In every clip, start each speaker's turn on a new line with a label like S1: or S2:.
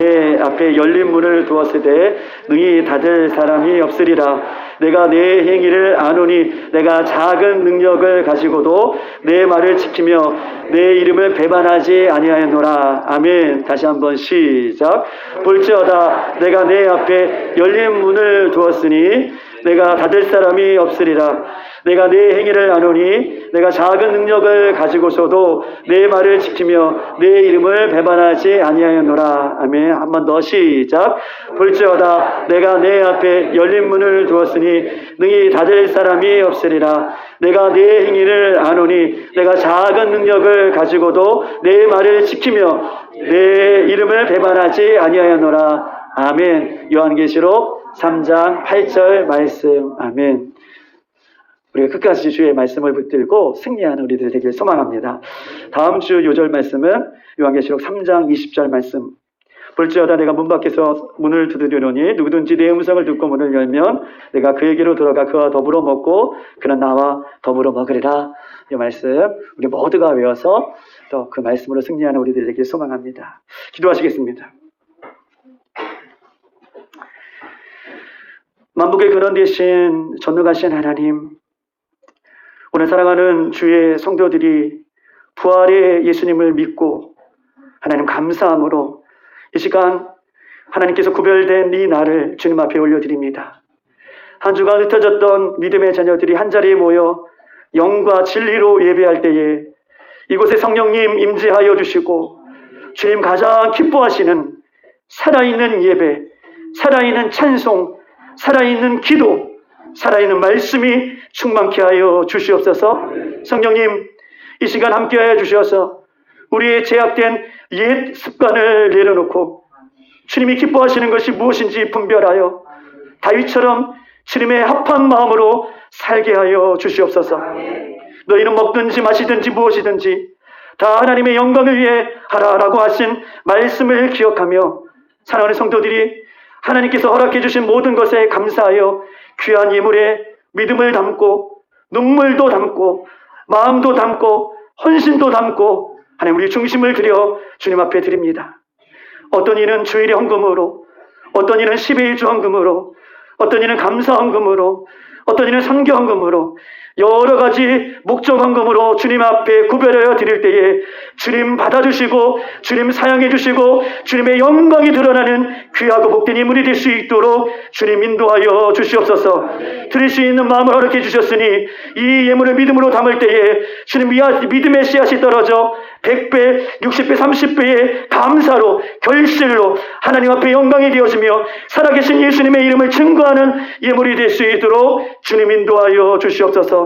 S1: 내 앞에 열린 문을 두었으되 능히 닫을 사람이 없으리라. 내가 내 행위를 아노니 내가 작은 능력을 가지고도 내 말을 지키며 내 이름을 배반하지 아니하였노라. 아멘. 다시 한번 시작. 볼지어다 내가 내 앞에 열린 문을 두었으니 내가 닫을 사람이 없으리라. 내가 내 행위를 아노니 내가 작은 능력을 가지고서도 내 말을 지키며 내 이름을 배반하지 아니하였노라. 아멘. 한 번 더 시작. 볼지어다 내가 내 앞에 열린 문을 두었으니 능히 닫을 사람이 없으리라. 내가 내 행위를 아노니 내가 작은 능력을 가지고도 내 말을 지키며 내 이름을 배반하지 아니하였노라. 아멘. 요한계시록 3장 8절 말씀. 아멘. 우리가 끝까지 주의 말씀을 붙들고 승리하는 우리들 되길 소망합니다. 다음 주 요절 말씀은 요한계시록 3장 20절 말씀. 볼지어다 내가 문 밖에서 문을 두드리노니 누구든지 내 음성을 듣고 문을 열면 내가 그에게로 들어가 그와 더불어 먹고 그는 나와 더불어 먹으리라. 이 말씀 우리 모두가 외워서 또 그 말씀으로 승리하는 우리들 되길 소망합니다. 기도하시겠습니다. 만복의 근원 되신 전능하신 하나님, 오늘 사랑하는 주의 성도들이 부활의 예수님을 믿고 하나님 감사함으로 이 시간 하나님께서 구별된 이 날을 주님 앞에 올려드립니다. 한 주간 흩어졌던 믿음의 자녀들이 한자리에 모여 영과 진리로 예배할 때에 이곳에 성령님 임재하여 주시고 주님 가장 기뻐하시는 살아있는 예배, 살아있는 찬송, 살아있는 기도, 살아있는 말씀이 충만케 하여 주시옵소서. 성령님 이 시간 함께하여 주셔서 우리의 제약된 옛 습관을 내려놓고 주님이 기뻐하시는 것이 무엇인지 분별하여 다윗처럼 주님의 합한 마음으로 살게 하여 주시옵소서. 너희는 먹든지 마시든지 무엇이든지 다 하나님의 영광을 위해 하라라고 하신 말씀을 기억하며 사랑하는 성도들이 하나님께서 허락해 주신 모든 것에 감사하여 귀한 예물에 믿음을 담고 눈물도 담고 마음도 담고 헌신도 담고 하나님 우리 중심을 들여 주님 앞에 드립니다. 어떤 이는 주일의 헌금으로, 어떤 이는 12일 주 헌금으로, 어떤 이는 감사 헌금으로, 어떤 이는 선교 헌금으로 여러 가지 목적 헌금으로 주님 앞에 구별하여 드릴 때에 주님 받아주시고 주님 사용해 주시고 주님의 영광이 드러나는 귀하고 복된 인물이 될 수 있도록 주님 인도하여 주시옵소서. 드릴 수 있는 마음을 허락해 주셨으니 이 예물을 믿음으로 담을 때에 주님 믿음의 씨앗이 떨어져 100배, 60배, 30배의 감사로 결실로 하나님 앞에 영광이 되어지며 살아계신 예수님의 이름을 증거하는 예물이 될 수 있도록 주님 인도하여 주시옵소서.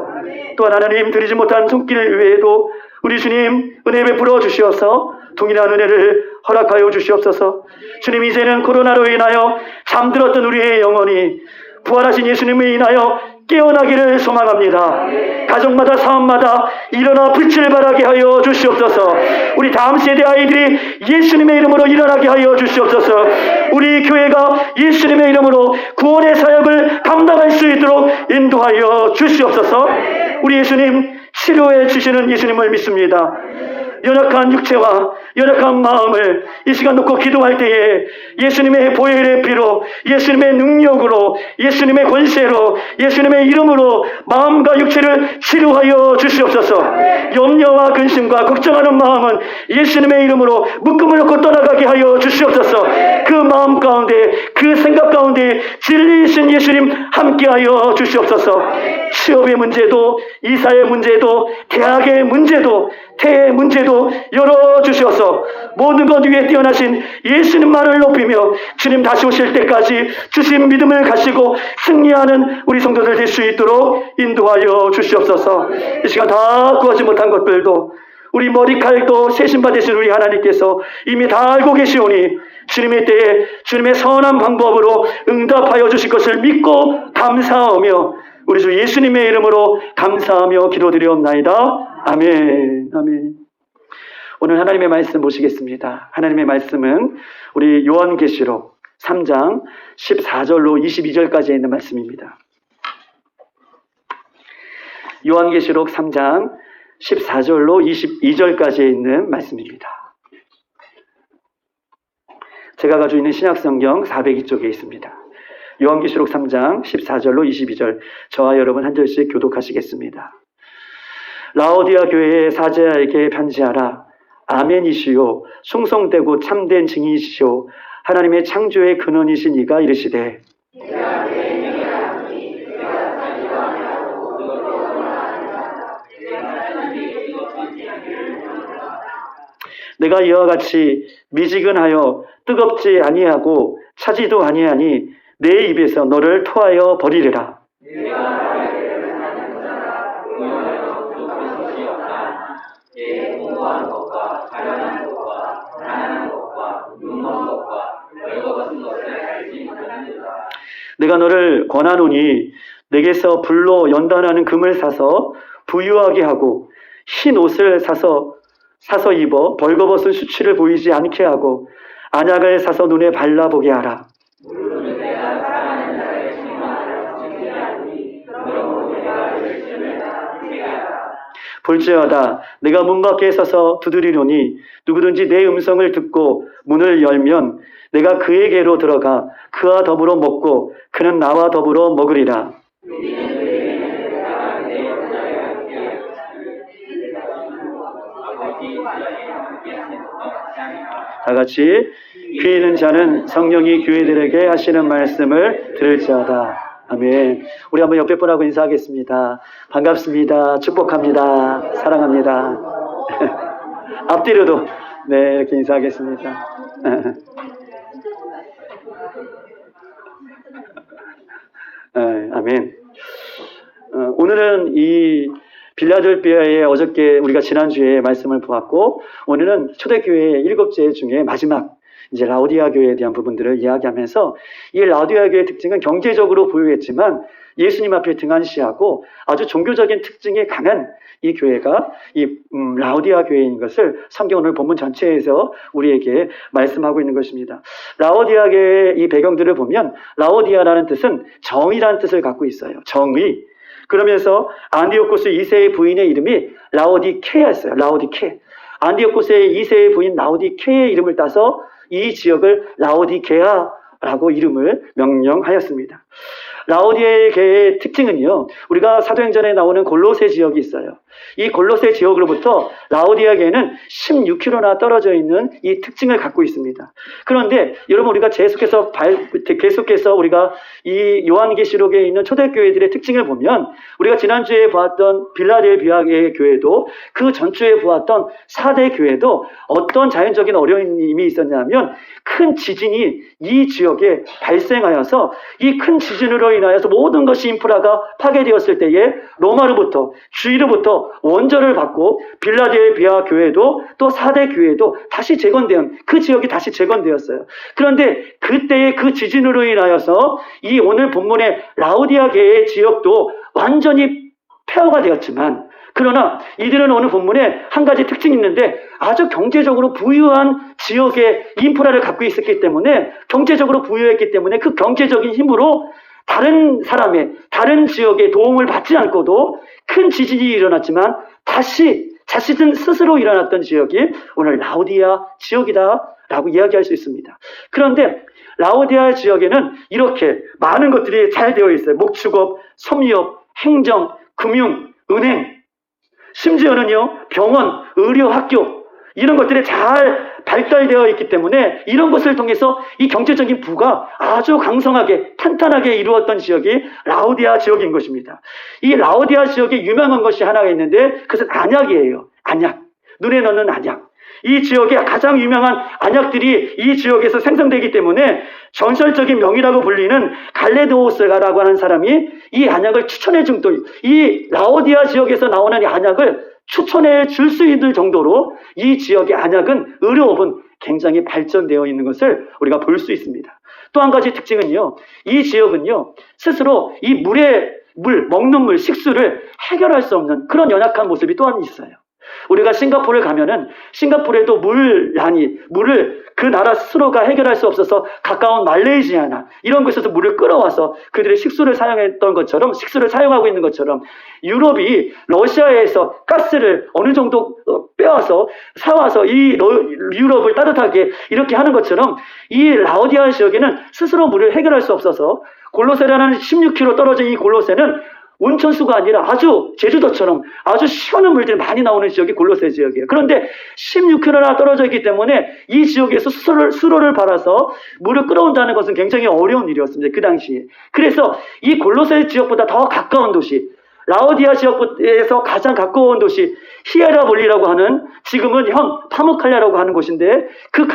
S1: 또한 하나님 드리지 못한 손길 외에도 우리 주님 은혜 베풀어 주시어서 동일한 은혜를 허락하여 주시옵소서. 주님 이제는 코로나로 인하여 잠들었던 우리의 영혼이 부활하신 예수님을 인하여 깨어나기를 소망합니다. 가정마다 사업마다 일어나 빛을 발하게 하여 주시옵소서. 우리 다음 세대 아이들이 예수님의 이름으로 일어나게 하여 주시옵소서. 우리 교회가 예수님의 이름으로 구원의 사역을 감당할 수 있도록 인도하여 주시옵소서. 우리 예수님 치료해 주시는 예수님을 믿습니다. 연약한 육체와 연약한 마음을 이 시간 놓고 기도할 때에 예수님의 보혈의 피로, 예수님의 능력으로, 예수님의 권세로, 예수님의 이름으로 마음과 육체를 치료하여 주시옵소서. 염려와 근심과 걱정하는 마음은 예수님의 이름으로 묶음을 놓고 떠나가게 하여 주시옵소서. 그 마음 가운데, 그 생각 가운데 진리이신 예수님 함께하여 주시옵소서. 취업의 문제도, 이사의 문제도, 대학의 문제도, 태의 문제도 열어주셔서 모든 것 위에 뛰어나신 예수님만을 높이며 주님 다시 오실 때까지 주신 믿음을 가지고 승리하는 우리 성도들 될 수 있도록 인도하여 주시옵소서. 이 시간 다 구하지 못한 것들도 우리 머리칼도 세신받으신 우리 하나님께서 이미 다 알고 계시오니 주님의 때에 주님의 선한 방법으로 응답하여 주실 것을 믿고 감사하며 우리 주 예수님의 이름으로 감사하며 기도드리옵나이다. 아멘. 아멘. 오늘 하나님의 말씀 보시겠습니다. 하나님의 말씀은 우리 요한계시록 3장 14절로 22절까지 있는 말씀입니다. 요한계시록 3장 14절로 22절까지 있는 말씀입니다. 제가 가지고 있는 신약성경 402쪽에 있습니다. 요한계시록 3장 14절로 22절, 저와 여러분 한 절씩 교독하시겠습니다. 라오디아 교회의 사제에게 편지하라. 아멘이시요 숭성되고 참된 증인이시요 하나님의 창조의 근원이신 이가 이르시되, 내가 이와 같이 미지근하여 뜨겁지 아니하고 차지도 아니하니 내 입에서 너를 토하여 버리리라. 내가 너를 권하노니 내게서 불로 연단하는 금을 사서 부유하게 하고 흰 옷을 사서 입어 벌거벗은 수치를 보이지 않게 하고 안약을 사서 눈에 발라보게 하라. 볼지어다 내가 문 밖에 서서 두드리노니 누구든지 내 음성을 듣고 문을 열면 내가 그에게로 들어가 그와 더불어 먹고 그는 나와 더불어 먹으리라. 다 같이 귀 있는 자는 성령이 교회들에게 하시는 말씀을 들을지어다. 아멘. 우리 한번 옆에 분하고 인사하겠습니다. 반갑습니다. 축복합니다. 사랑합니다. 앞뒤로도 네, 이렇게 인사하겠습니다. 아멘. 오늘은 이 빌라델피아에 어저께 우리가 지난주에 말씀을 보았고, 오늘은 초대교회 7제 중에 마지막 이제 라오디아 교회에 대한 부분들을 이야기하면서, 이 라오디아 교회의 특징은 경제적으로 부유했지만 예수님 앞에 등한시하고 아주 종교적인 특징이 강한 이 교회가 이 라오디아 교회인 것을 성경 오늘 본문 전체에서 우리에게 말씀하고 있는 것입니다. 라오디아 교회의 이 배경들을 보면 라오디아라는 뜻은 정의라는 뜻을 갖고 있어요. 정의. 그러면서 안디오코스 2세의 부인의 이름이 라오디케였어요. 라오디케. 안디오코스의 2세의 부인 라오디케의 이름을 따서 이 지역을 라오디게아라고 이름을 명명하였습니다. 라오디게의 특징은요, 우리가 사도행전에 나오는 골로새 지역이 있어요. 이 골로새 지역으로부터 라오디게는 16km나 떨어져 있는 이 특징을 갖고 있습니다. 그런데 여러분, 우리가 계속해서 우리가 이 요한계시록에 있는 초대교회들의 특징을 보면, 우리가 지난주에 보았던 빌라델비아의 교회도 그 전주에 보았던 4대 교회도 어떤 자연적인 어려움이 있었냐면, 큰 지진이 이 지역에 발생하여서 이 큰 지진으로 인하여서 모든 것이 인프라가 파괴되었을 때에 로마로부터 주의로부터 원조를 받고 빌라델비아 교회도 또 4대 교회도 다시 재건된 그 지역이 다시 재건되었어요. 그런데 그때의 그 지진으로 인하여서 이 오늘 본문의 라오디아계의 지역도 완전히 폐허가 되었지만, 그러나 이들은 오늘 본문에 한 가지 특징이 있는데, 아주 경제적으로 부유한 지역의 인프라를 갖고 있었기 때문에, 경제적으로 부유했기 때문에 그 경제적인 힘으로 다른 사람의, 다른 지역의 도움을 받지 않고도 큰 지진이 일어났지만 다시 자신 스스로 일어났던 지역이 오늘 라오디아 지역이다라고 이야기할 수 있습니다. 그런데 라오디아 지역에는 이렇게 많은 것들이 잘 되어 있어요. 목축업, 섬유업, 행정, 금융, 은행, 심지어는요, 병원, 의료, 학교, 이런 것들이 잘 발달되어 있기 때문에 이런 것을 통해서 이 경제적인 부가 아주 강성하게 탄탄하게 이루었던 지역이 라오디아 지역인 것입니다. 이 라오디아 지역에 유명한 것이 하나가 있는데, 그것은 안약이에요. 안약. 눈에 넣는 안약. 이 지역에 가장 유명한 안약들이 이 지역에서 생성되기 때문에 전설적인 명이라고 불리는 갈레도스라고 하는 사람이 이 안약을 추천해 준, 또 이 라오디아 지역에서 나오는 이 안약을 추천해 줄 수 있는 정도로 이 지역의 안약은, 의료업은 굉장히 발전되어 있는 것을 우리가 볼 수 있습니다. 또 한 가지 특징은요, 이 지역은요, 스스로 이 먹는 물, 식수를 해결할 수 없는 그런 연약한 모습이 또한 있어요. 우리가 싱가포르를 가면은 싱가포르에도 물을 그 나라 스스로가 해결할 수 없어서 가까운 말레이시아나 이런 곳에서 물을 끌어와서 그들의 식수를 사용하고 있는 것처럼 유럽이 러시아에서 가스를 어느 정도 빼와서 사와서 이 유럽을 따뜻하게 이렇게 하는 것처럼 이 라오디아 지역에는 스스로 물을 해결할 수 없어서 골로새라는 16km 떨어진 이 골로새는 온천수가 아니라 아주 제주도처럼 아주 시원한 물들이 많이 나오는 지역이 골로새 지역이에요. 그런데 16km나 떨어져 있기 때문에 이 지역에서 수로를 발아서 물을 끌어온다는 것은 굉장히 어려운 일이었습니다. 그 당시에. 그래서 이 골로새 지역보다 더 가까운 도시, 라오디아 지역에서 가장 가까운 도시 히에라볼리라고 하는, 지금은 현 파무칼라라고 하는 곳인데, 그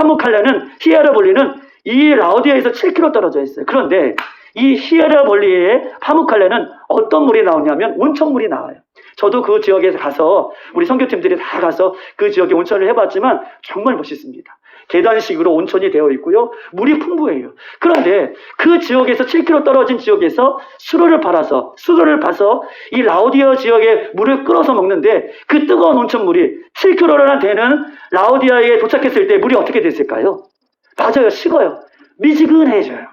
S1: 히에라볼리는 이 라오디아에서 7km 떨어져 있어요. 그런데 이 히에라볼리의 파무칼레는 어떤 물이 나오냐면 온천물이 나와요. 저도 그 지역에 가서 우리 선교팀들이 다 가서 그 지역에 온천을 해봤지만 정말 멋있습니다. 계단식으로 온천이 되어 있고요. 물이 풍부해요. 그런데 그 지역에서 7km 떨어진 지역에서 수로를 봐서 이 라오디아 지역에 물을 끌어서 먹는데 그 뜨거운 온천물이 7km나 되는 라오디아에 도착했을 때 물이 어떻게 됐을까요? 맞아요. 식어요. 미지근해져요.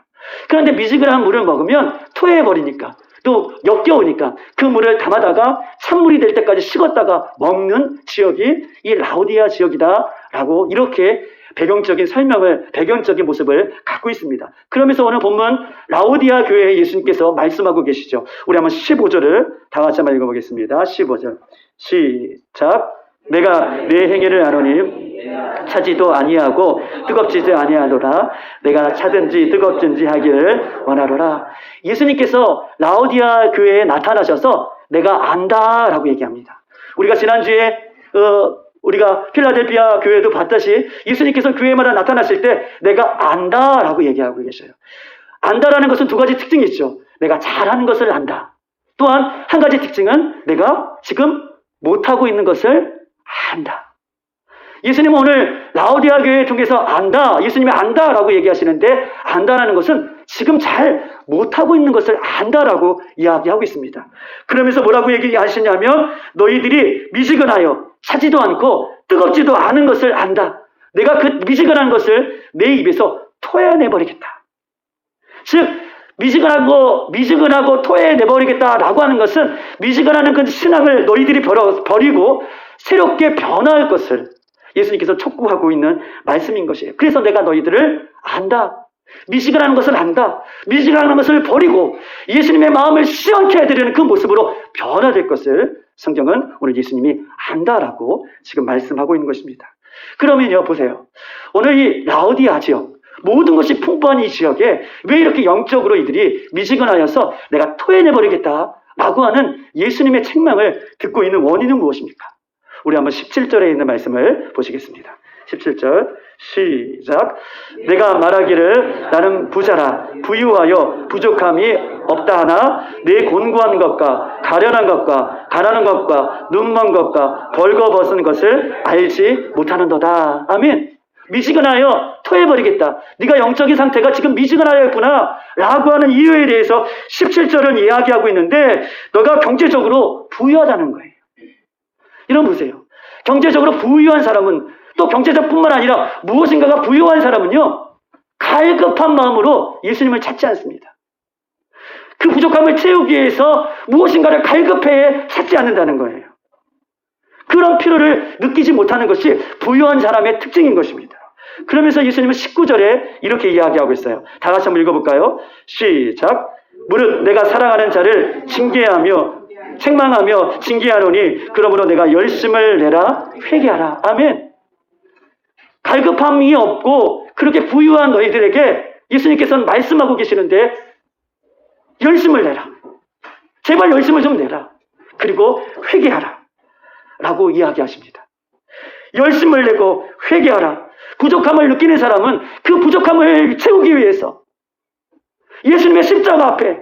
S1: 그런데 미지근한 물을 먹으면 토해버리니까, 또 역겨우니까 그 물을 담아다가 찬물이 될 때까지 식었다가 먹는 지역이 이 라오디아 지역이다라고 이렇게 배경적인 모습을 갖고 있습니다. 그러면서 오늘 본문 라오디아 교회에 예수님께서 말씀하고 계시죠. 우리 한번 15절을 다 같이 한번 읽어보겠습니다. 15절 시작. 내가 내 행위를 아노니 차지도 아니하고 뜨겁지도 아니하노라. 내가 차든지 뜨겁든지 하기를 원하노라. 예수님께서 라오디아 교회에 나타나셔서 내가 안다라고 얘기합니다. 우리가 지난주에 우리가 필라델피아 교회도 봤듯이 예수님께서 교회마다 나타나실 때 내가 안다라고 얘기하고 계셔요. 안다라는 것은 두 가지 특징이 있죠. 내가 잘하는 것을 안다. 또한 한 가지 특징은 내가 지금 못하고 있는 것을 안다. 예수님은 오늘 라오디아 교회 중에서 안다, 예수님이 안다라고 얘기하시는데, 안다라는 것은 지금 잘 못하고 있는 것을 안다라고 이야기하고 있습니다. 그러면서 뭐라고 얘기하시냐면, 너희들이 미지근하여 차지도 않고 뜨겁지도 않은 것을 안다. 내가 그 미지근한 것을 내 입에서 토해내버리겠다. 즉 미지근하고 토해내버리겠다라고 하는 것은, 미지근하는 그 신앙을 너희들이 버리고 새롭게 변화할 것을 예수님께서 촉구하고 있는 말씀인 것이에요. 그래서 내가 너희들을 안다. 미지근하는 것을 안다. 미지근하는 것을 버리고 예수님의 마음을 시원케 해드리는 그 모습으로 변화될 것을 성경은 오늘 예수님이 안다라고 지금 말씀하고 있는 것입니다. 그러면요, 보세요. 오늘 이 라오디아 지역, 모든 것이 풍부한 이 지역에 왜 이렇게 영적으로 이들이 미지근하여서 내가 토해내버리겠다라고 하는 예수님의 책망을 듣고 있는 원인은 무엇입니까? 우리 한번 17절에 있는 말씀을 보시겠습니다. 17절 시작. 내가 말하기를 나는 부자라 부유하여 부족함이 없다 하나 내 곤고한 것과 가련한 것과 가난한 것과 눈먼 것과 벌거벗은 것을 알지 못하는도다. 아멘. 미지근하여 토해버리겠다. 네가 영적인 상태가 지금 미지근하였구나 라고 하는 이유에 대해서 17절은 이야기하고 있는데, 너가 경제적으로 부유하다는 거예요. 여러분 보세요. 경제적으로 부유한 사람은, 또 경제적뿐만 아니라 무엇인가가 부유한 사람은요, 갈급한 마음으로 예수님을 찾지 않습니다. 그 부족함을 채우기 위해서 무엇인가를 갈급해 찾지 않는다는 거예요. 그런 필요를 느끼지 못하는 것이 부유한 사람의 특징인 것입니다. 그러면서 예수님은 19절에 이렇게 이야기하고 있어요. 다 같이 한번 읽어볼까요? 시작. 무릇 내가 사랑하는 자를 책망하며 징계하노니 그러므로 내가 열심을 내라 회개하라. 아멘. 갈급함이 없고 그렇게 부유한 너희들에게 예수님께서는 말씀하고 계시는데, 열심을 내라. 제발 열심을 좀 내라. 그리고 회개하라 라고 이야기하십니다. 열심을 내고 회개하라. 부족함을 느끼는 사람은 그 부족함을 채우기 위해서 예수님의 십자가 앞에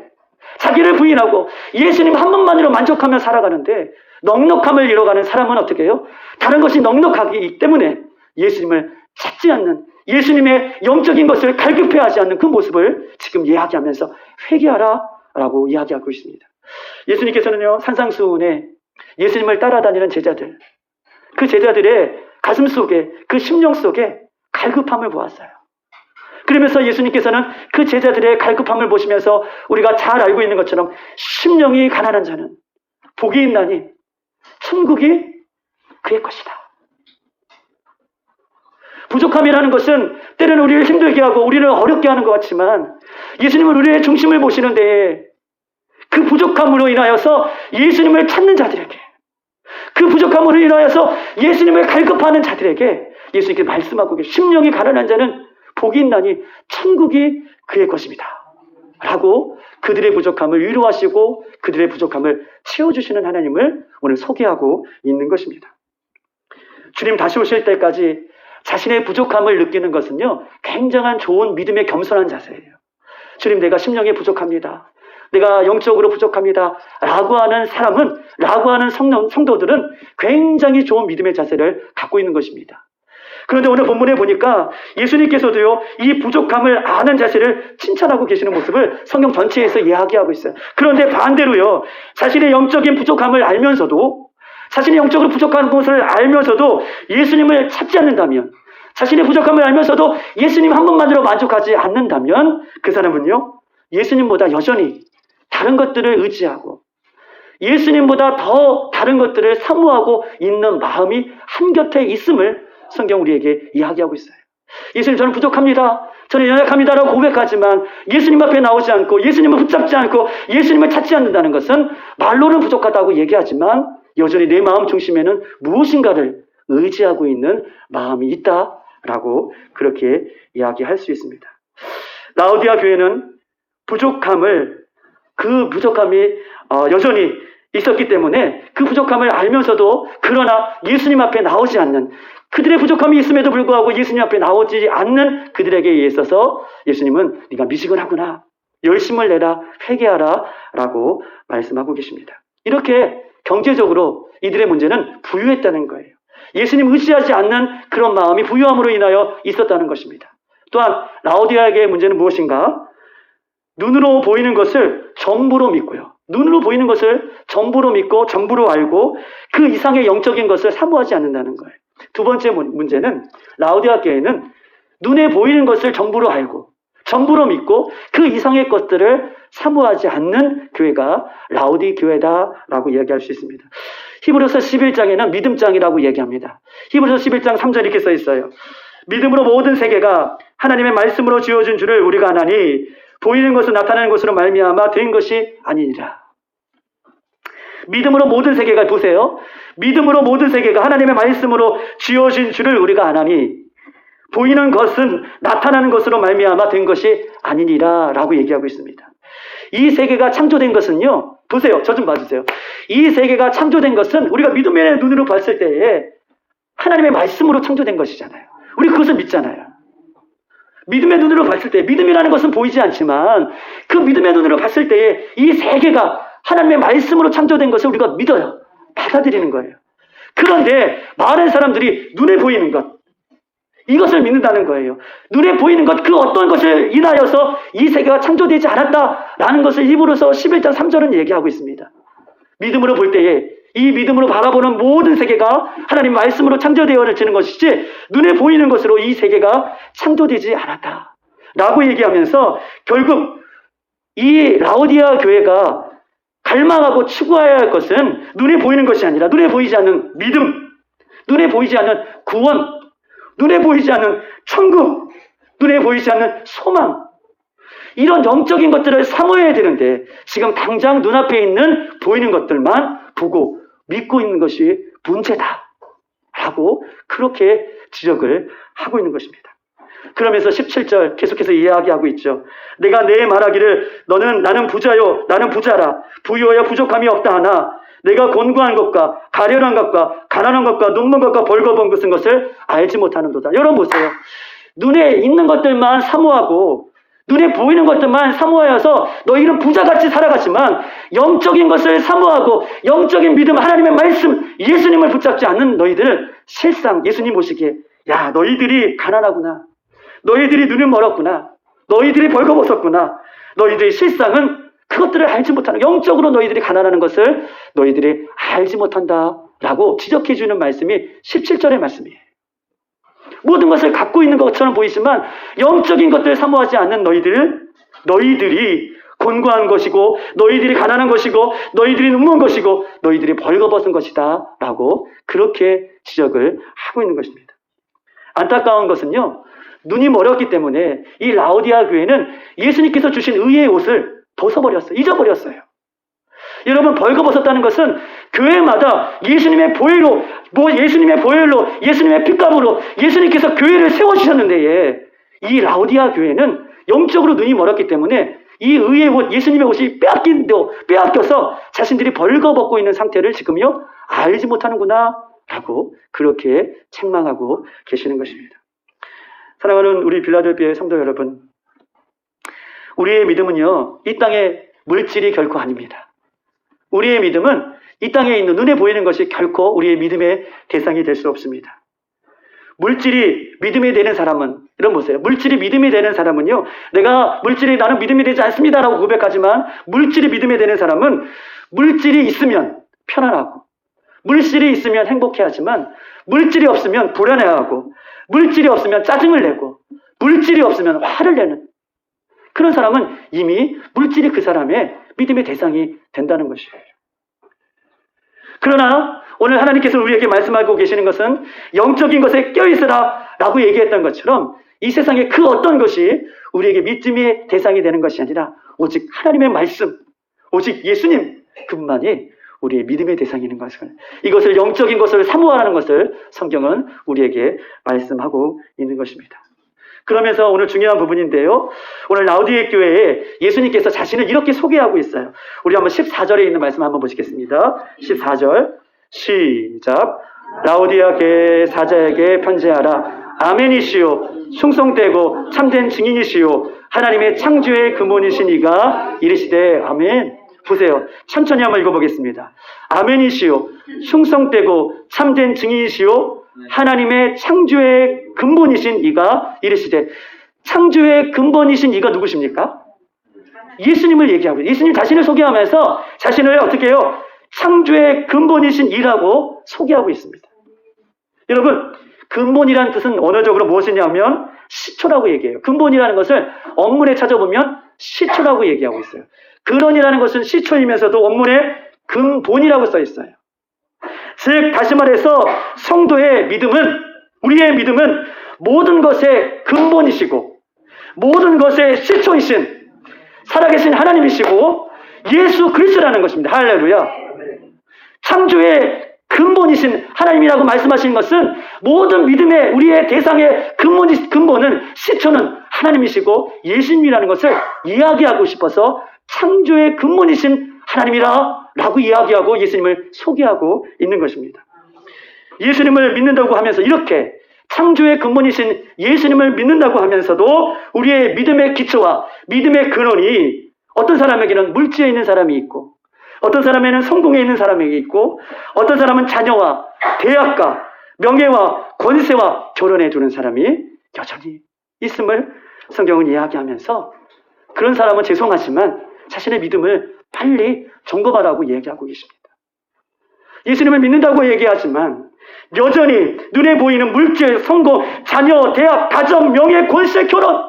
S1: 자기를 부인하고 예수님 한 분만으로 만족하며 살아가는데, 넉넉함을 잃어가는 사람은 어떻게 해요? 다른 것이 넉넉하기 때문에 예수님을 찾지 않는, 예수님의 영적인 것을 갈급해하지 않는 그 모습을 지금 이야기하면서 회개하라 라고 이야기하고 있습니다. 예수님께서는요, 산상수훈에 예수님을 따라다니는 제자들, 그 제자들의 가슴 속에, 그 심령 속에 갈급함을 보았어요. 그러면서 예수님께서는 그 제자들의 갈급함을 보시면서 우리가 잘 알고 있는 것처럼 심령이 가난한 자는 복이 있나니 천국이 그의 것이다. 부족함이라는 것은 때로는 우리를 힘들게 하고 우리를 어렵게 하는 것 같지만 예수님은 우리의 중심을 보시는데 그 부족함으로 인하여서 예수님을 찾는 자들에게, 그 부족함으로 인하여서 예수님을 갈급하는 자들에게 예수님께 말씀하고 계신 심령이 가난한 자는 복이 있나니 천국이 그의 것입니다 라고 그들의 부족함을 위로하시고 그들의 부족함을 채워주시는 하나님을 오늘 소개하고 있는 것입니다. 주님 다시 오실 때까지 자신의 부족함을 느끼는 것은요, 굉장한 좋은 믿음의 겸손한 자세예요. 주님, 내가 심령이 부족합니다. 내가 영적으로 부족합니다. 라고 하는 사람은, 라고 하는 성도들은 굉장히 좋은 믿음의 자세를 갖고 있는 것입니다. 그런데 오늘 본문에 보니까 예수님께서도요, 이 부족함을 아는 자세를 칭찬하고 계시는 모습을 성경 전체에서 이야기하고 있어요. 그런데 반대로요, 자신의 영적인 부족함을 알면서도, 자신의 영적으로 부족한 것을 알면서도 예수님을 찾지 않는다면, 자신의 부족함을 알면서도 예수님 한 분만으로 만족하지 않는다면 그 사람은요, 예수님보다 여전히 다른 것들을 의지하고 예수님보다 더 다른 것들을 사모하고 있는 마음이 한곁에 있음을 성경 우리에게 이야기하고 있어요. 예수님, 저는 부족합니다. 저는 연약합니다라고 고백하지만 예수님 앞에 나오지 않고 예수님을 붙잡지 않고 예수님을 찾지 않는다는 것은 말로는 부족하다고 얘기하지만 여전히 내 마음 중심에는 무엇인가를 의지하고 있는 마음이 있다라고 그렇게 이야기할 수 있습니다. 라오디아 교회는 그 부족함이 여전히 있었기 때문에 그 부족함을 알면서도 그러나 예수님 앞에 나오지 않는, 그들의 부족함이 있음에도 불구하고 예수님 앞에 나오지 않는 그들에게 있어서 예수님은 네가 미지근하구나, 열심을 내라, 회개하라 라고 말씀하고 계십니다. 이렇게 경제적으로 이들의 문제는 부유했다는 거예요. 예수님 의지하지 않는 그런 마음이 부유함으로 인하여 있었다는 것입니다. 또한 라오디아에게의 문제는 무엇인가? 눈으로 보이는 것을 전부로 믿고요. 눈으로 보이는 것을 전부로 믿고 전부로 알고 그 이상의 영적인 것을 사모하지 않는다는 거예요. 두 번째 문제는 라오디아 교회는 눈에 보이는 것을 전부로 알고 전부로 믿고 그 이상의 것들을 사모하지 않는 교회가 라오디 교회다라고 이야기할 수 있습니다. 히브리서 11장에는 믿음장이라고 얘기합니다. 히브리서 11장 3절 이렇게 써 있어요. 믿음으로 모든 세계가 하나님의 말씀으로 지어진 줄을 우리가 아나니 보이는 것은 나타나는 것으로 말미암아 된 것이 아니니라. 믿음으로 모든 세계가, 보세요. 믿음으로 모든 세계가 하나님의 말씀으로 지어진 줄을 우리가 아나니 보이는 것은 나타나는 것으로 말미암아 된 것이 아니니라 라고 얘기하고 있습니다. 이 세계가 창조된 것은요, 보세요. 저 좀 봐주세요. 이 세계가 창조된 것은 우리가 믿음의 눈으로 봤을 때에 하나님의 말씀으로 창조된 것이잖아요. 우리 그것을 믿잖아요. 믿음의 눈으로 봤을 때, 믿음이라는 것은 보이지 않지만 그 믿음의 눈으로 봤을 때에 이 세계가 하나님의 말씀으로 창조된 것을 우리가 믿어요. 받아들이는 거예요. 그런데 많은 사람들이 눈에 보이는 것, 이것을 믿는다는 거예요. 눈에 보이는 것, 그 어떤 것을 인하여서 이 세계가 창조되지 않았다라는 것을 히브리서 11장 3절은 얘기하고 있습니다. 믿음으로 볼 때에 이 믿음으로 바라보는 모든 세계가 하나님 말씀으로 창조되어지는 것이지 눈에 보이는 것으로 이 세계가 창조되지 않았다라고 얘기하면서 결국 이 라오디아 교회가 갈망하고 추구해야 할 것은 눈에 보이는 것이 아니라 눈에 보이지 않는 믿음, 눈에 보이지 않는 구원, 눈에 보이지 않는 천국, 눈에 보이지 않는 소망, 이런 영적인 것들을 사모해야 되는데 지금 당장 눈앞에 있는 보이는 것들만 보고 믿고 있는 것이 문제다 라고 그렇게 지적을 하고 있는 것입니다. 그러면서 17절 계속해서 이야기하고 있죠. 내가 내 말하기를 나는 부자요, 나는 부자라, 부유하여 부족함이 없다 하나 내가 곤고한 것과 가련한 것과 가난한 것과 눈먼 것과 벌거벗은 것을 알지 못하는도다. 여러분 보세요. 눈에 있는 것들만 사모하고 눈에 보이는 것들만 사모하여서 너희는 부자같이 살아갔지만 영적인 것을 사모하고 영적인 믿음, 하나님의 말씀, 예수님을 붙잡지 않는 너희들 실상 예수님 보시기에 야, 너희들이 가난하구나, 너희들이 눈이 멀었구나, 너희들이 벌거벗었구나, 너희들이 실상은 그것들을 알지 못하는, 영적으로 너희들이 가난하는 것을 너희들이 알지 못한다 라고 지적해 주는 말씀이 17절의 말씀이에요. 모든 것을 갖고 있는 것처럼 보이지만 영적인 것들을 사모하지 않는 너희들이 곤고한 것이고 너희들이 가난한 것이고 너희들이 눈먼 것이고 너희들이 벌거벗은 것이다 라고 그렇게 지적을 하고 있는 것입니다. 안타까운 것은요, 눈이 멀었기 때문에 이 라오디아 교회는 예수님께서 주신 의의 옷을 벗어버렸어요. 잊어버렸어요. 여러분, 벌거벗었다는 것은 교회마다 예수님의 보혈로, 예수님의 핏값으로 예수님께서 교회를 세워주셨는데, 이 라오디아 교회는 영적으로 눈이 멀었기 때문에 이 의의 옷, 예수님의 옷이 빼앗겨서 자신들이 벌거벗고 있는 상태를 지금요 알지 못하는구나 라고 그렇게 책망하고 계시는 것입니다. 사랑하는 우리 빌라델피아의 성도 여러분, 우리의 믿음은요 이 땅의 물질이 결코 아닙니다. 우리의 믿음은 이 땅에 있는 눈에 보이는 것이 결코 우리의 믿음의 대상이 될 수 없습니다. 물질이 믿음이 되는 사람은, 이런 보세요. 물질이 믿음이 되는 사람은요, 나는 믿음이 되지 않습니다라고 고백하지만, 물질이 믿음이 되는 사람은 물질이 있으면 편안하고, 물질이 있으면 행복해하지만, 물질이 없으면 불안해하고, 물질이 없으면 짜증을 내고, 물질이 없으면 화를 내는 그런 사람은 이미 물질이 그 사람의 믿음의 대상이 된다는 것이에요. 그러나 오늘 하나님께서 우리에게 말씀하고 계시는 것은 영적인 것에 껴있으라 라고 얘기했던 것처럼 이 세상의 그 어떤 것이 우리에게 믿음의 대상이 되는 것이 아니라 오직 하나님의 말씀, 오직 예수님 그분만이 우리의 믿음의 대상이는 것을, 이것을 영적인 것을 사모하라는 것을 성경은 우리에게 말씀하고 있는 것입니다. 그러면서 오늘 중요한 부분인데요, 오늘 라오디에 교회에 예수님께서 자신을 이렇게 소개하고 있어요. 우리 한번 14절에 있는 말씀 한번 보시겠습니다. 14절 시작. 라오디아 교회 사자에게 편지하라. 아멘이시오, 충성되고 참된 증인이시오, 하나님의 창조의 근본이신 이가 이르시되 아멘. 보세요. 천천히 한번 읽어보겠습니다. 아멘이시오, 충성되고 참된 증인이시오, 하나님의 창조의 근본이신 이가 이르시되. 창조의 근본이신 이가 누구십니까? 예수님을 얘기하고, 예수님 자신을 소개하면서 자신을 어떻게 해요? 창조의 근본이신 이라고 소개하고 있습니다. 여러분, 근본이라는 뜻은 언어적으로 무엇이냐면 시초라고 얘기해요. 근본이라는 것을 원문에 찾아보면 시초라고 얘기하고 있어요. 근원이라는 것은 시초이면서도 원문에 근본이라고 써 있어요. 즉 다시 말해서 성도의 믿음은, 우리의 믿음은 모든 것의 근본이시고 모든 것의 시초이신 살아계신 하나님이시고 예수 그리스도라는 것입니다. 할렐루야. 창조의 근본이신 하나님이라고 말씀하시는 것은 모든 믿음의 우리의 대상의 근본은 시초는 하나님이시고 예수님이라는 것을 이야기하고 싶어서 창조의 근본이신 하나님이라 라고 이야기하고 예수님을 소개하고 있는 것입니다. 예수님을 믿는다고 하면서, 이렇게 창조의 근본이신 예수님을 믿는다고 하면서도 우리의 믿음의 기초와 믿음의 근원이 어떤 사람에게는 물질에 있는 사람이 있고, 어떤 사람에는 성공에 있는 사람에게 있고, 어떤 사람은 자녀와 대학과 명예와 권세와 결혼해 두는 사람이 여전히 있음을 성경은 이야기하면서, 그런 사람은 죄송하지만 자신의 믿음을 빨리 점검하라고 얘기하고 계십니다. 예수님을 믿는다고 얘기하지만 여전히 눈에 보이는 물질, 성공, 자녀, 대학, 가정, 명예, 권세, 결혼,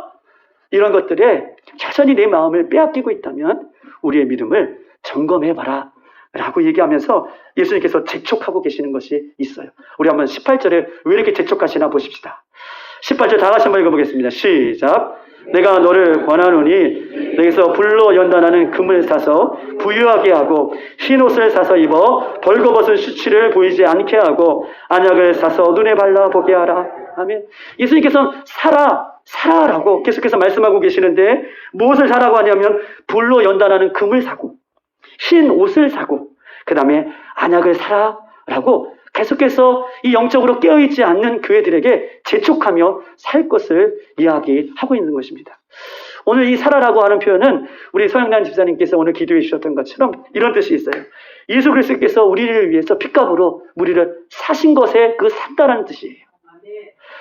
S1: 이런 것들에 여전히 내 마음을 빼앗기고 있다면 우리의 믿음을 점검해봐라 라고 얘기하면서 예수님께서 재촉하고 계시는 것이 있어요. 우리 한번 18절에 왜 이렇게 재촉하시나 보십시다. 18절 다 같이 한번 읽어보겠습니다. 시작. 내가 너를 권하노니 내게서 불로 연단하는 금을 사서 부유하게 하고 흰옷을 사서 입어 벌거벗은 수치를 보이지 않게 하고 안약을 사서 눈에 발라 보게 하라. 아멘. 예수님께서 사라라고 계속해서 말씀하고 계시는데, 무엇을 사라고 하냐면 불로 연단하는 금을 사고 흰 옷을 사고 그 다음에 안약을 사라라고 계속해서 이 영적으로 깨어있지 않는 교회들에게 재촉하며 살 것을 이야기하고 있는 것입니다. 오늘 이 사라라고 하는 표현은 우리 서영란 집사님께서 오늘 기도해 주셨던 것처럼 이런 뜻이 있어요. 예수 그리스도께서 우리를 위해서 핏값으로 우리를 사신 것에 그 샀다라는 뜻이에요.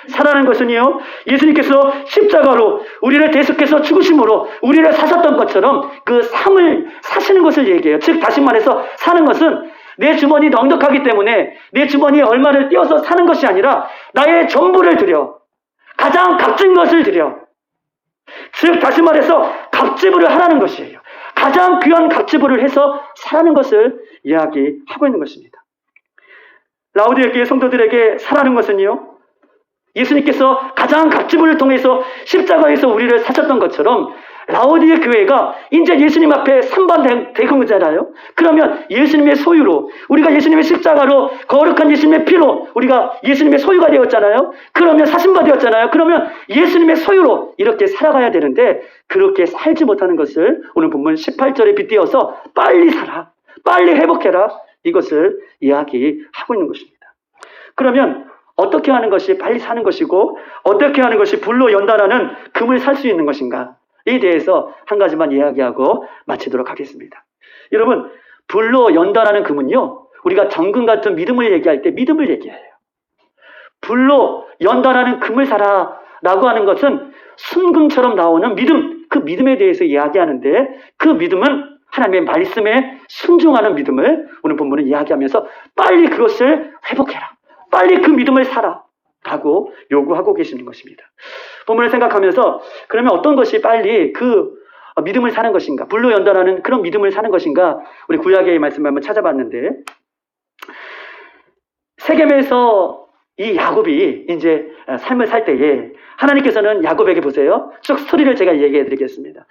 S1: 사라는 것은요, 예수님께서 십자가로 우리를 대속해서 죽으심으로 우리를 사셨던 것처럼 그 삶을 사시는 것을 얘기해요. 즉 다시 말해서 사는 것은 내 주머니 넉넉하기 때문에 내 주머니에 얼마를 띄어서 사는 것이 아니라 나의 전부를 드려, 가장 값진 것을 드려, 즉 다시 말해서 값지불을 하라는 것이에요. 가장 귀한 값지불을 해서 사라는 것을 이야기하고 있는 것입니다. 라오디게 교회 성도들에게 사라는 것은요, 예수님께서 가장 값지불을 통해서 십자가에서 우리를 사셨던 것처럼 라오디게 교회가 이제 예수님 앞에 선반 대금자잖아요. 그러면 예수님의 소유로, 우리가 예수님의 십자가로, 거룩한 예수님의 피로 우리가 예수님의 소유가 되었잖아요. 그러면 사신바 되었잖아요. 그러면 예수님의 소유로 이렇게 살아가야 되는데 그렇게 살지 못하는 것을 오늘 본문 18절에 빗대어서 빨리 살아, 빨리 회복해라, 이것을 이야기하고 있는 것입니다. 그러면 어떻게 하는 것이 빨리 사는 것이고 어떻게 하는 것이 불로 연단하는 금을 살 수 있는 것인가, 에 대해서 한 가지만 이야기하고 마치도록 하겠습니다. 여러분, 불로 연단하는 금은요, 우리가 정금 같은 믿음을 얘기할 때 믿음을 얘기해요. 불로 연단하는 금을 사라 라고 하는 것은 순금처럼 나오는 믿음, 그 믿음에 대해서 이야기하는데, 그 믿음은 하나님의 말씀에 순종하는 믿음을 오늘 본문은 이야기하면서 빨리 그것을 회복해라, 빨리 그 믿음을 사라 라고 요구하고 계시는 것입니다. 본문을 생각하면서 그러면 어떤 것이 빨리 그 믿음을 사는 것인가, 불로 연단하는 그런 믿음을 사는 것인가, 우리 구약의 말씀을 한번 찾아봤는데, 세겜에서 이 야곱이 이제 삶을 살 때에 하나님께서는 야곱에게, 보세요, 쭉 스토리를 제가 얘기해 드리겠습니다.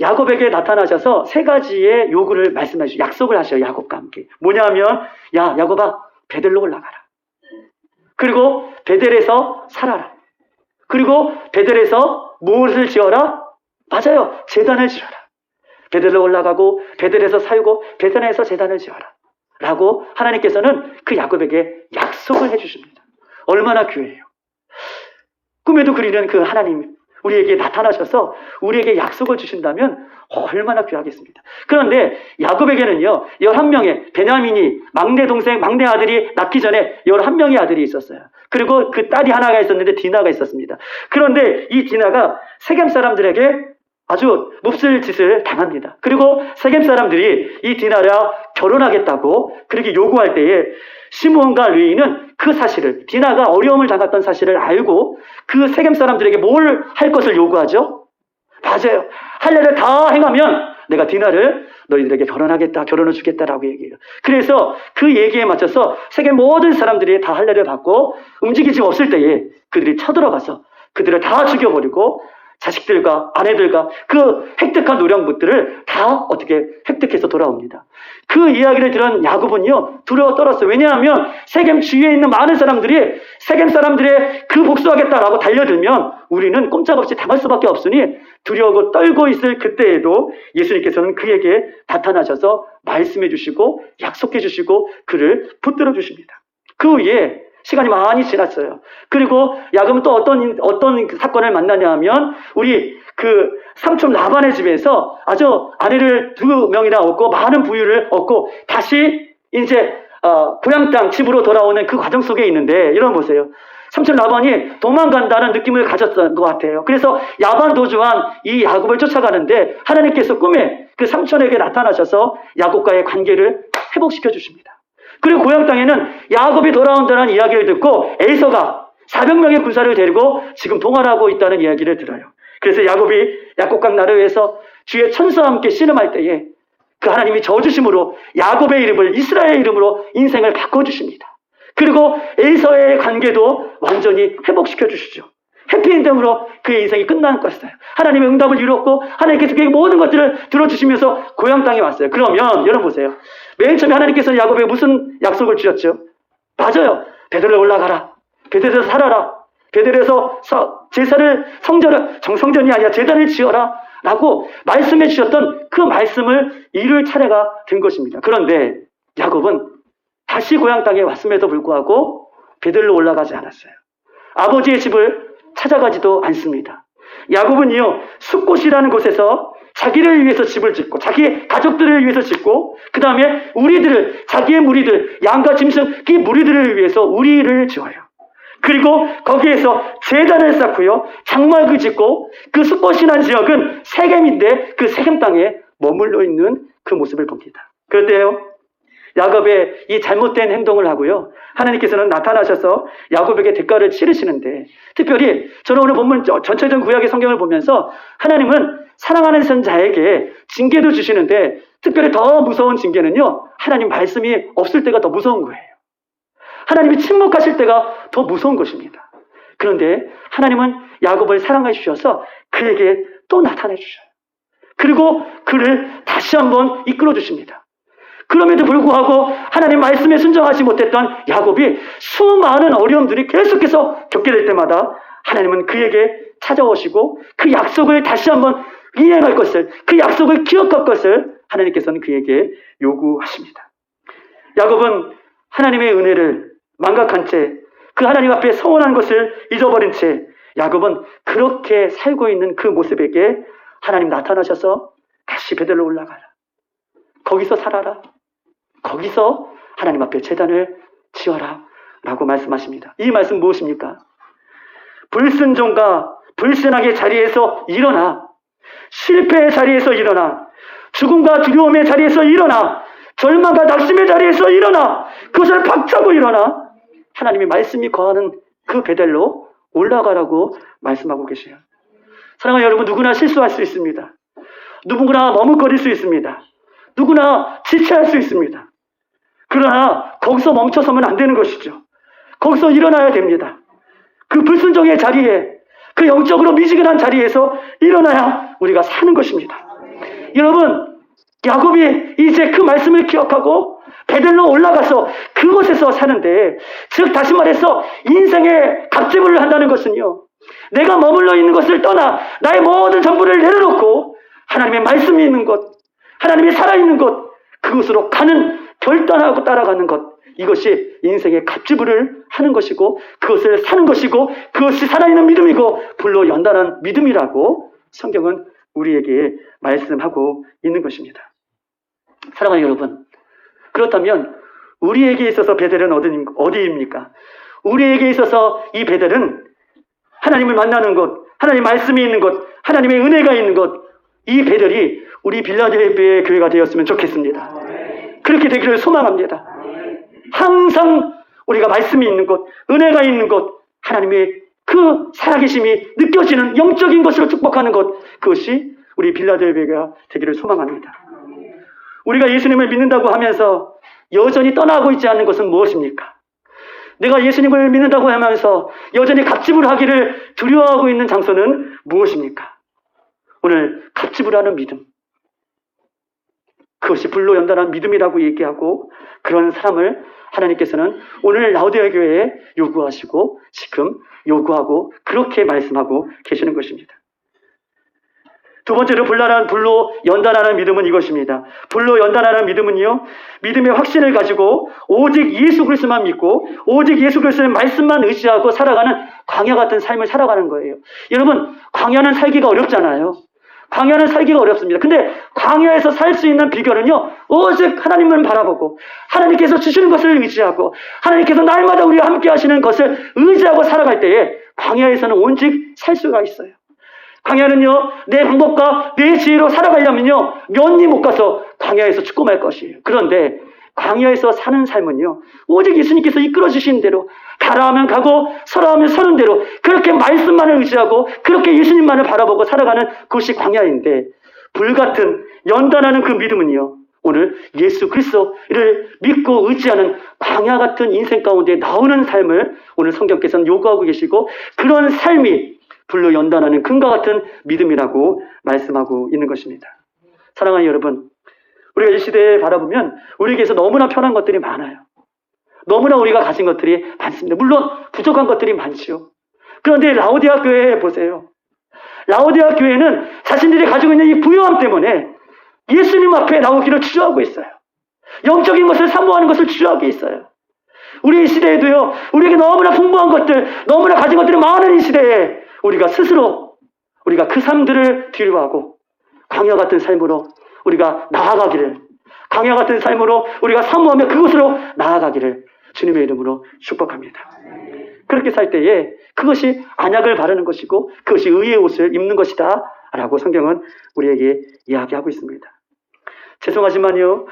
S1: 야곱에게 나타나셔서 세 가지의 요구를 말씀하시고 약속을 하셔요. 야곱과 함께. 뭐냐면, 야 야곱아, 베들로 올라가라. 그리고 베델에서 살아라. 그리고 베델에서 무엇을 지어라? 맞아요, 제단을 지어라. 베델로 올라가고 베델에서 살고 베델에서 제단을 지어라 라고 하나님께서는 그 야곱에게 약속을 해주십니다. 얼마나 귀해요. 꿈에도 그리는 그 하나님, 우리에게 나타나셔서 우리에게 약속을 주신다면 얼마나 귀하겠습니다. 그런데 야곱에게는요, 11명의 베냐민이, 막내 동생, 막내 아들이 낳기 전에 11명의 아들이 있었어요. 그리고 그 딸이 하나가 있었는데 디나가 있었습니다. 그런데 이 디나가 세겜 사람들에게 아주 몹쓸 짓을 당합니다. 그리고 세겜 사람들이 이 디나랑 결혼하겠다고 그렇게 요구할 때에 시므온과 르이는 그 사실을, 디나가 어려움을 당했던 사실을 알고 그 세겜 사람들에게 뭘 할 것을 요구하죠? 맞아요, 할례를 다 행하면 내가 디나를 너희들에게 결혼하겠다, 결혼을 주겠다라고 얘기해요. 그래서 그 얘기에 맞춰서 세계 모든 사람들이 다 할례를 받고 움직이지 없을 때에 그들이 쳐들어가서 그들을 다 죽여버리고 자식들과 아내들과 그 획득한 노량물들을 다 어떻게 획득해서 돌아옵니다. 그 이야기를 들은 야곱은요, 두려워 떨었어요. 왜냐하면 세겜 주위에 있는 많은 사람들이 세겜 사람들의 그 복수하겠다라고 달려들면 우리는 꼼짝없이 당할 수밖에 없으니 두려워 떨고 있을 그때에도 예수님께서는 그에게 나타나셔서 말씀해 주시고 약속해 주시고 그를 붙들어 주십니다. 그 후에 시간이 많이 지났어요. 그리고 야곱은 또 어떤 사건을 만나냐 하면, 우리 그 삼촌 라반의 집에서 아주 아내를 2명이나 얻고 많은 부유를 얻고 다시 이제 고향 땅 집으로 돌아오는 그 과정 속에 있는데, 여러분 보세요. 삼촌 라반이 도망간다는 느낌을 가졌던 것 같아요. 그래서 야반 도주한 이 야곱을 쫓아가는데 하나님께서 꿈에 그 삼촌에게 나타나셔서 야곱과의 관계를 회복시켜 주십니다. 그리고 고향 땅에는 야곱이 돌아온다는 이야기를 듣고 에이서가 400명의 군사를 데리고 지금 동원하고 있다는 이야기를 들어요. 그래서 야곱이 야곱강 나루에서 주의 천사와 함께 씨름할 때에 그 하나님이 저주심으로 야곱의 이름을 이스라엘 이름으로 인생을 바꿔주십니다. 그리고 에이서의 관계도 완전히 회복시켜 주시죠. 해피엔딩으로 그의 인생이 끝난 것이어요. 하나님의 응답을 이뤘고 하나님께서 그에게 모든 것들을 들어주시면서 고향 땅에 왔어요. 그러면 여러분 보세요. 맨 처음에 하나님께서 야곱에게 무슨 약속을 주셨죠? 맞아요. 베델로 올라가라. 베델에서 살아라. 베델에서 제사를 성전이 아니라 제단을 지어라 라고 말씀해 주셨던 그 말씀을 이룰 차례가 된 것입니다. 그런데 야곱은 다시 고향 땅에 왔음에도 불구하고 베델로 올라가지 않았어요. 아버지의 집을 찾아가지도 않습니다. 야곱은요, 숫곳이라는 곳에서 자기를 위해서 집을 짓고 자기의 가족들을 위해서 짓고 그 다음에 자기의 무리들, 양과 짐승, 이 무리들을 위해서 우리를 지어요. 그리고 거기에서 제단을 쌓고요, 장막을 짓고 그 숫곳이라는 지역은 세겜인데 그 세겜 땅에 머물러 있는 그 모습을 봅니다. 그럴 때요, 야곱의 이 잘못된 행동을 하고요. 하나님께서는 나타나셔서 야곱에게 대가를 치르시는데, 특별히 저는 오늘 본문 전체적인 구약의 성경을 보면서 하나님은 사랑하는 자에게 징계도 주시는데, 특별히 더 무서운 징계는요, 하나님 말씀이 없을 때가 더 무서운 거예요. 하나님이 침묵하실 때가 더 무서운 것입니다. 그런데 하나님은 야곱을 사랑해 주셔서 그에게 또 나타내 주셔요. 그리고 그를 다시 한번 이끌어 주십니다. 그럼에도 불구하고 하나님 말씀에 순종하지 못했던 야곱이 수많은 어려움들이 계속해서 겪게 될 때마다 하나님은 그에게 찾아오시고 그 약속을 다시 한번 이행할 것을, 그 약속을 기억할 것을 하나님께서는 그에게 요구하십니다. 야곱은 하나님의 은혜를 망각한 채, 그 하나님 앞에 서원한 것을 잊어버린 채 야곱은 그렇게 살고 있는 그 모습에게 하나님 나타나셔서 다시 베들로 올라가라, 거기서 살아라, 거기서 하나님 앞에 제단을 지어라 라고 말씀하십니다. 이 말씀 무엇입니까? 불순종과 불신앙의 자리에서 일어나, 실패의 자리에서 일어나, 죽음과 두려움의 자리에서 일어나, 절망과 낙심의 자리에서 일어나, 그것을 박차고 일어나 하나님의 말씀이 거하는 그 베델로 올라가라고 말씀하고 계세요. 사랑하는 여러분, 누구나 실수할 수 있습니다. 누구나 머뭇거릴 수 있습니다. 누구나 지체할 수 있습니다. 그러나 거기서 멈춰서면 안 되는 것이죠. 거기서 일어나야 됩니다. 그 불순종의 자리에, 그 영적으로 미지근한 자리에서 일어나야 우리가 사는 것입니다. 여러분, 야곱이 이제 그 말씀을 기억하고 베델로 올라가서 그곳에서 사는데, 즉 다시 말해서 인생의 갑질을 한다는 것은요, 내가 머물러 있는 것을 떠나 나의 모든 전부를 내려놓고 하나님의 말씀이 있는 곳, 하나님이 살아있는 곳, 그곳으로 가는, 결단하고 따라가는 것, 이것이 인생의 갑질을 하는 것이고 그것을 사는 것이고 그것이 살아있는 믿음이고 불로 연단한 믿음이라고 성경은 우리에게 말씀하고 있는 것입니다. 사랑하는 여러분, 그렇다면 우리에게 있어서 베델은 어디입니까? 우리에게 있어서 이 베델은 하나님을 만나는 곳, 하나님 말씀이 있는 곳, 하나님의 은혜가 있는 곳, 이 베델이 우리 빌라델피아의 교회가 되었으면 좋겠습니다. 그렇게 되기를 소망합니다. 항상 우리가 말씀이 있는 곳, 은혜가 있는 곳, 하나님의 그 살아계심이 느껴지는 영적인 것으로 축복하는 것, 그것이 우리 빌라델피아가 되기를 소망합니다. 우리가 예수님을 믿는다고 하면서 여전히 떠나고 있지 않는 것은 무엇입니까? 내가 예수님을 믿는다고 하면서 여전히 갑질을 하기를 두려워하고 있는 장소는 무엇입니까? 오늘 갑질을 하는 믿음, 그것이 불로 연단한 믿음이라고 얘기하고, 그런 사람을 하나님께서는 오늘 라오디아 교회에 요구하시고 지금 요구하고 그렇게 말씀하고 계시는 것입니다. 두 번째로 불로 연단하는 믿음은 이것입니다. 불로 연단하는 믿음은요, 믿음의 확신을 가지고 오직 예수 그리스도만 믿고 오직 예수 그리스도의 말씀만 의지하고 살아가는 광야 같은 삶을 살아가는 거예요. 여러분, 광야는 살기가 어렵잖아요. 광야는 살기가 어렵습니다. 근데 광야에서 살 수 있는 비결은요, 오직 하나님을 바라보고 하나님께서 주시는 것을 의지하고 하나님께서 날마다 우리와 함께 하시는 것을 의지하고 살아갈 때에 광야에서는 오직 살 수가 있어요. 광야는요, 내 방법과 내 지혜로 살아가려면요, 면이 못 가서 광야에서 죽고 말 것이에요. 그런데 광야에서 사는 삶은요, 오직 예수님께서 이끌어 주신 대로, 가라 하면 가고 서라 하면 서는 대로 그렇게 말씀만을 의지하고 그렇게 예수님만을 바라보고 살아가는 그것이 광야인데, 불같은 연단하는 그 믿음은요, 오늘 예수 그리스도를 믿고 의지하는 광야 같은 인생 가운데 나오는 삶을 오늘 성경께서는 요구하고 계시고, 그런 삶이 불로 연단하는 금과 같은 믿음이라고 말씀하고 있는 것입니다. 사랑하는 여러분, 우리가 이 시대에 바라보면 우리에게서 너무나 편한 것들이 많아요. 너무나 우리가 가진 것들이 많습니다. 물론 부족한 것들이 많죠. 그런데 라오디아 교회에 보세요. 라오디아 교회는 자신들이 가지고 있는 이 부요함 때문에 예수님 앞에 나오기를 주저하고 있어요. 영적인 것을 사모하는 것을 주저하고 있어요. 우리 이 시대에도요, 우리에게 너무나 풍부한 것들, 너무나 가진 것들이 많은 이 시대에 우리가 스스로 우리가 그 삶들을 뒤로하고 광야 같은 삶으로 우리가 나아가기를, 광야 같은 삶으로 우리가 사모하며 그곳으로 나아가기를 주님의 이름으로 축복합니다. 그렇게 살 때에 그것이 안약을 바르는 것이고 그것이 의의 옷을 입는 것이다 라고 성경은 우리에게 이야기하고 있습니다. 죄송하지만요,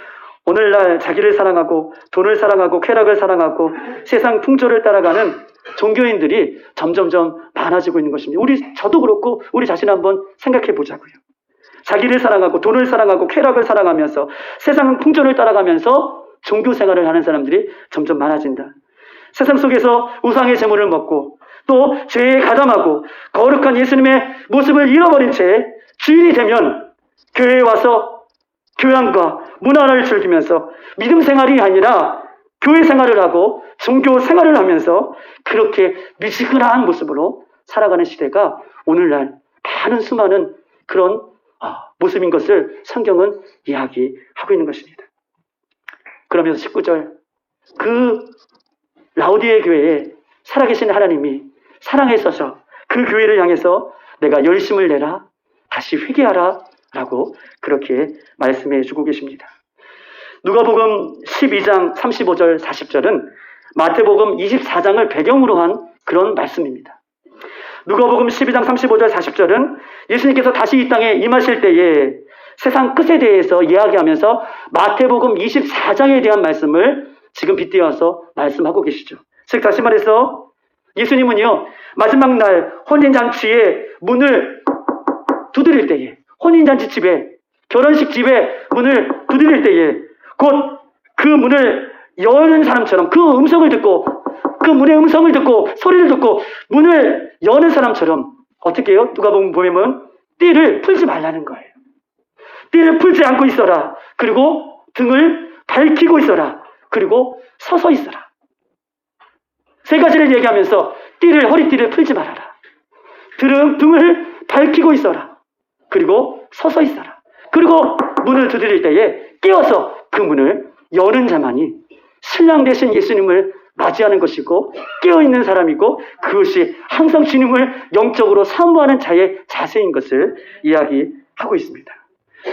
S1: 오늘날 자기를 사랑하고 돈을 사랑하고 쾌락을 사랑하고 세상 풍조를 따라가는 종교인들이 점점점 많아지고 있는 것입니다. 저도 그렇고 우리 자신 한번 생각해 보자고요. 자기를 사랑하고 돈을 사랑하고 쾌락을 사랑하면서 세상 풍조를 따라가면서 종교 생활을 하는 사람들이 점점 많아진다. 세상 속에서 우상의 제물을 먹고 또 죄에 가담하고 거룩한 예수님의 모습을 잃어버린 채 주일이 되면 교회에 와서 교양과 문화를 즐기면서 믿음 생활이 아니라 교회 생활을 하고 종교 생활을 하면서 그렇게 미지근한 모습으로 살아가는 시대가 오늘날 많은 수많은 그런 모습인 것을 성경은 이야기하고 있는 것입니다. 그러면서 19절 그 라오디에 교회에 살아계신 하나님이 사랑하셔서 그 교회를 향해서 내가 열심을 내라 다시 회개하라 라고 그렇게 말씀해 주고 계십니다. 누가복음 12장 35절 40절은 마태복음 24장을 배경으로 한 그런 말씀입니다. 누가복음 12장 35절 40절은 예수님께서 다시 이 땅에 임하실 때에 세상 끝에 대해서 이야기하면서 마태복음 24장에 대한 말씀을 지금 빗대어서 말씀하고 계시죠. 즉 다시 말해서 예수님은요 마지막 날 혼인잔치의 문을 두드릴 때에 혼인잔치 집에 결혼식 집에 문을 두드릴 때에 곧 그 문을 여는 사람처럼 그 음성을 듣고 그 문의 음성을 듣고 소리를 듣고 문을 여는 사람처럼 어떻게 해요? 누가복음 보면 띠를 풀지 말라는 거예요. 띠를 풀지 않고 있어라. 그리고 등을 밝히고 있어라. 그리고 서서 있어라. 세 가지를 얘기하면서 허리띠를 풀지 말아라. 등을 밝히고 있어라. 그리고 서서 있어라. 그리고 문을 두드릴 때에 깨어서 그 문을 여는 자만이 신랑 되신 예수님을 맞이하는 것이고 깨어있는 사람이고 그것이 항상 주님을 영적으로 사모하는 자의 자세인 것을 이야기하고 있습니다.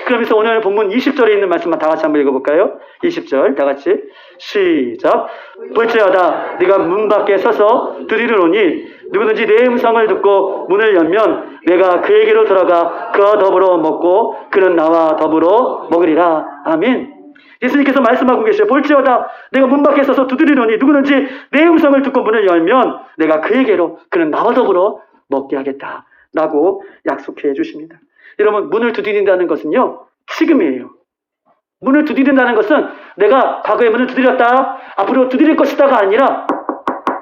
S1: 그러면서 오늘 본문 20절에 있는 말씀만 다 같이 한번 읽어볼까요? 20절 다 같이 시작. 볼지어다 네가 문 밖에 서서 두드리노니 누구든지 내 음성을 듣고 문을 열면 내가 그에게로 들어가 그와 더불어 먹고 그는 나와 더불어 먹으리라. 아멘. 예수님께서 말씀하고 계셔요. 볼지어다 내가 문 밖에 서서 두드리노니 누구든지 내 음성을 듣고 문을 열면 내가 그에게로 그는 나와 더불어 먹게 하겠다 라고 약속해 주십니다. 여러분 문을 두드린다는 것은요 지금이에요. 문을 두드린다는 것은 내가 과거에 문을 두드렸다 앞으로 두드릴 것이다가 아니라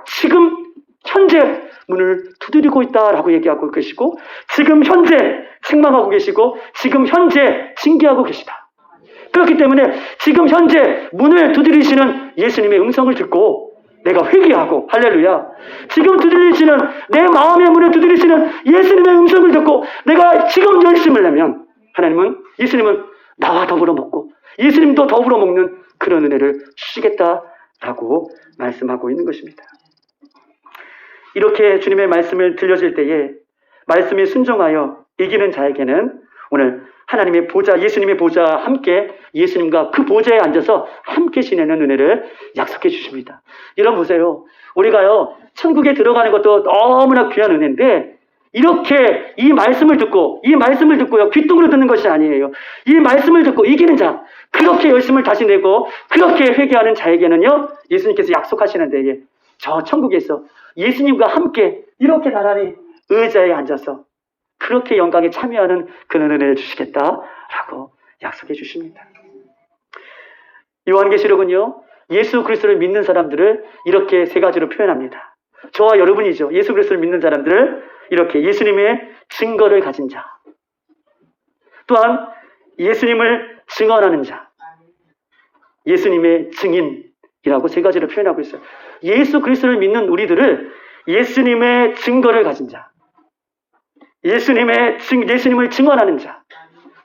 S1: 지금 현재 문을 두드리고 있다라고 얘기하고 계시고 지금 현재 책망하고 계시고 지금 현재 징계하고 계시다. 그렇기 때문에 지금 현재 문을 두드리시는 예수님의 음성을 듣고 내가 회개하고 할렐루야 지금 두드리시는 내 마음의 문을 두드리시는 예수님의 음성을 듣고 내가 지금 열심을 내면 예수님은 나와 더불어 먹고 예수님도 더불어 먹는 그런 은혜를 주시겠다라고 말씀하고 있는 것입니다. 이렇게 주님의 말씀을 들려질 때에 말씀에 순종하여 이기는 자에게는 오늘 하나님의 보좌, 예수님의 보좌와 함께 예수님과 그 보좌에 앉아서 함께 지내는 은혜를 약속해 주십니다. 여러분 보세요. 우리가요, 천국에 들어가는 것도 너무나 귀한 은혜인데 이렇게 이 말씀을 듣고요, 귀뚱으로 듣는 것이 아니에요. 이 말씀을 듣고 이기는 자, 그렇게 열심을 다시 내고 그렇게 회개하는 자에게는요, 예수님께서 약속하시는 데에 저 천국에서 예수님과 함께 이렇게 나란히 의자에 앉아서 그렇게 영광에 참여하는 그런 은혜를 주시겠다라고 약속해 주십니다. 요한계시록은요, 예수 그리스도를 믿는 사람들을 이렇게 세 가지로 표현합니다. 저와 여러분이죠. 예수 그리스도를 믿는 사람들을 이렇게 예수님의 증거를 가진 자, 또한 예수님을 증언하는 자, 예수님의 증인이라고 세 가지로 표현하고 있어요. 예수 그리스도를 믿는 우리들을 예수님의 증거를 가진 자, 예수님을 증언하는 자,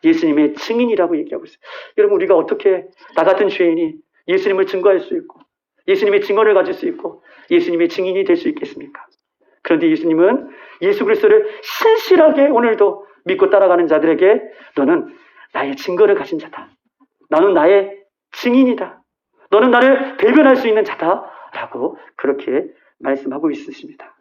S1: 예수님의 증인이라고 얘기하고 있어요. 여러분 우리가 어떻게 나 같은 죄인이 예수님을 증거할 수 있고 예수님의 증언을 가질 수 있고 예수님의 증인이 될 수 있겠습니까? 그런데 예수님은 예수 그리스도를 신실하게 오늘도 믿고 따라가는 자들에게 너는 나의 증거를 가진 자다. 나는 나의 증인이다. 너는 나를 대변할 수 있는 자다. 라고 그렇게 말씀하고 있으십니다.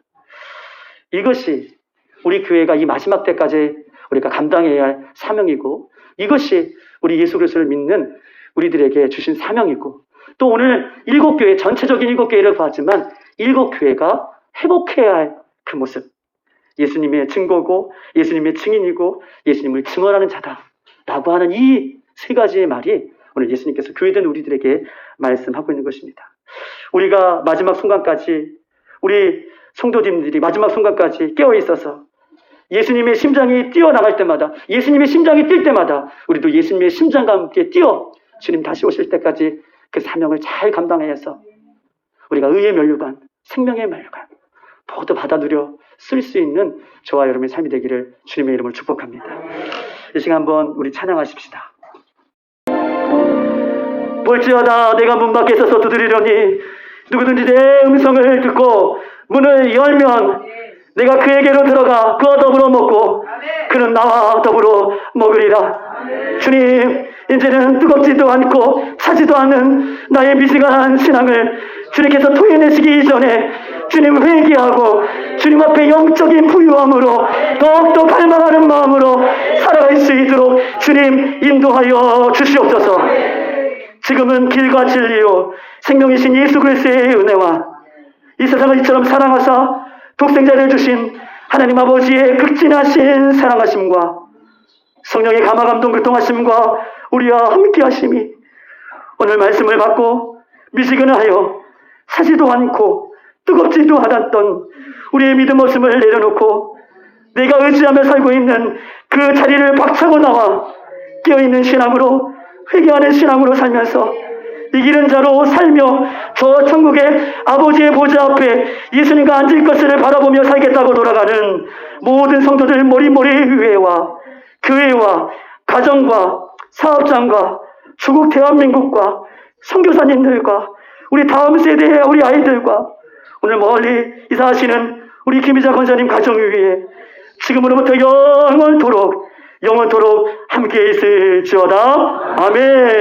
S1: 이것이 우리 교회가 이 마지막 때까지 우리가 감당해야 할 사명이고 이것이 우리 예수 그리스도를 믿는 우리들에게 주신 사명이고, 또 오늘 7교회, 전체적인 7교회를 봤지만 7교회가 회복해야 할 그 모습, 예수님의 증거고 예수님의 증인이고 예수님을 증언하는 자다라고 하는 이 세 가지의 말이 오늘 예수님께서 교회된 우리들에게 말씀하고 있는 것입니다. 우리가 마지막 순간까지, 우리 성도님들이 마지막 순간까지 깨어 있어서 예수님의 심장이 뛰어나갈 때마다, 예수님의 심장이 뛸 때마다 우리도 예수님의 심장과 함께 뛰어 주님 다시 오실 때까지 그 사명을 잘 감당해서 우리가 의의 면류관, 생명의 면류관 모두 받아 누려 쓸 수 있는 저와 여러분의 삶이 되기를 주님의 이름으로 축복합니다. 이 시간 한번 우리 찬양하십시다. 볼지어다 내가 문 밖에 서서 두드리려니 누구든지 내 음성을 듣고 문을 열면 내가 그에게로 들어가 그와 더불어 먹고 그는 나와 더불어 먹으리라. 주님, 이제는 뜨겁지도 않고 차지도 않는 나의 미지근한 신앙을 주님께서 토해내시기 전에 주님 회개하고 주님 앞에 영적인 부유함으로 더욱더 갈망하는 마음으로 살아갈 수 있도록 주님 인도하여 주시옵소서. 지금은 길과 진리요 생명이신 예수 그리스도의 은혜와 이 세상을 이처럼 사랑하사 독생자를 주신 하나님 아버지의 극진하신 사랑하심과 성령의 감화감동 교통하심과 우리와 함께 하심이 오늘 말씀을 받고 미지근하여 사지도 않고 뜨겁지도 않았던 우리의 믿음 모습을 내려놓고 내가 의지하며 살고 있는 그 자리를 박차고 나와 깨어있는 신앙으로, 회개하는 신앙으로 살면서 이기는 자로 살며 저 천국의 아버지의 보좌 앞에 예수님과 앉을 것을 바라보며 살겠다고 돌아가는 모든 성도들 모리모리 의회와 교회와 가정과 사업장과 조국 대한민국과 선교사님들과 우리 다음 세대의 우리 아이들과 오늘 멀리 이사하시는 우리 김희자 권사님 가정 위에 지금으로부터 영원토록 함께 있을지어다. 아멘.